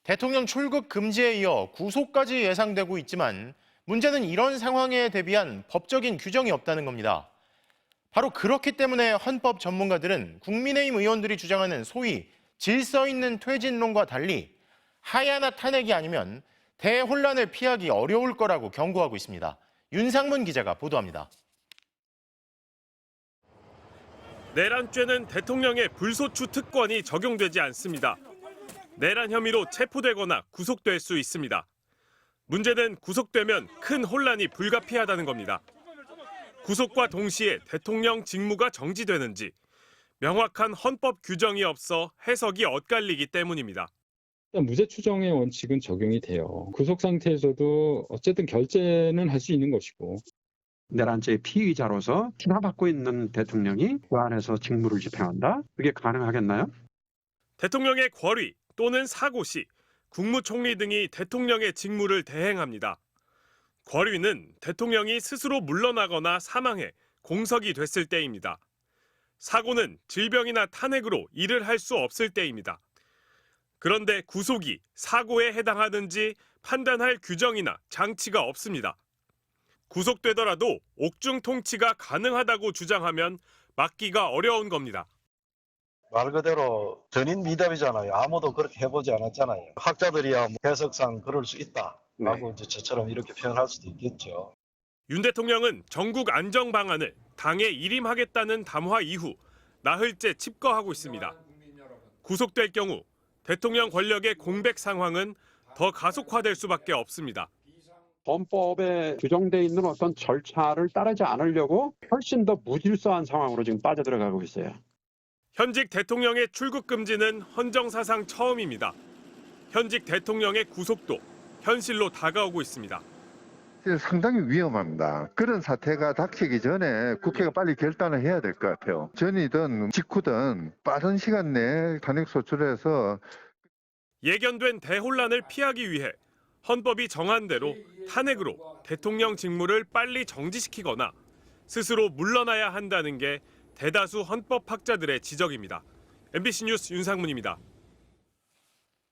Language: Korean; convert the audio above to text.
대통령 출국 금지에 이어 구속까지 예상되고 있지만 문제는 이런 상황에 대비한 법적인 규정이 없다는 겁니다. 바로 그렇기 때문에 헌법 전문가들은 국민의힘 의원들이 주장하는 소위 질서 있는 퇴진론과 달리 하야나 탄핵이 아니면 대혼란을 피하기 어려울 거라고 경고하고 있습니다. 윤상문 기자가 보도합니다. 내란죄는 대통령의 불소추 특권이 적용되지 않습니다. 내란 혐의로 체포되거나 구속될 수 있습니다. 문제는 구속되면 큰 혼란이 불가피하다는 겁니다. 구속과 동시에 대통령 직무가 정지되는지 명확한 헌법 규정이 없어 해석이 엇갈리기 때문입니다. 무죄 추정의 원칙은 적용이 돼요. 구속 상태에서도 어쨌든 결재는 할 수 있는 것이고. 내란죄의 피의자로서 수사받고 있는 대통령이 그 안에서 직무를 집행한다? 그게 가능하겠나요? 대통령의 권위 또는 사고 시 국무총리 등이 대통령의 직무를 대행합니다. 권위는 대통령이 스스로 물러나거나 사망해 공석이 됐을 때입니다. 사고는 질병이나 탄핵으로 일을 할 수 없을 때입니다. 그런데 구속이 사고에 해당하는지 판단할 규정이나 장치가 없습니다. 구속되더라도 옥중 통치가 가능하다고 주장하면 막기가 어려운 겁니다. 말 그대로 전인 미답이잖아요. 아무도 그렇게 해보지 않았잖아요. 학자들이야 해석상 그럴 수 있다라고 이제 저처럼 이렇게 표현할 수도 있겠죠. 윤 대통령은 전국 안정 방안을 당에 일임하겠다는 담화 이후 나흘째 칩거하고 있습니다. 구속될 경우 대통령 권력의 공백 상황은 더 가속화될 수밖에 없습니다. 헌법에 규정돼 있는 어떤 절차를 따르지 않으려고 훨씬 더 무질서한 상황으로 지금 빠져들어가고 있어요. 현직 대통령의 출국 금지는 헌정사상 처음입니다. 현직 대통령의 구속도 현실로 다가오고 있습니다. 상당히 위험합니다. 그런 사태가 닥치기 전에 국회가 빨리 결단을 해야 될 것 같아요. 전이든 직후든 빠른 시간 내에 탄핵 소추해서 예견된 대혼란을 피하기 위해 헌법이 정한 대로 탄핵으로 대통령 직무를 빨리 정지시키거나 스스로 물러나야 한다는 게 대다수 헌법학자들의 지적입니다. MBC 뉴스 윤상문입니다.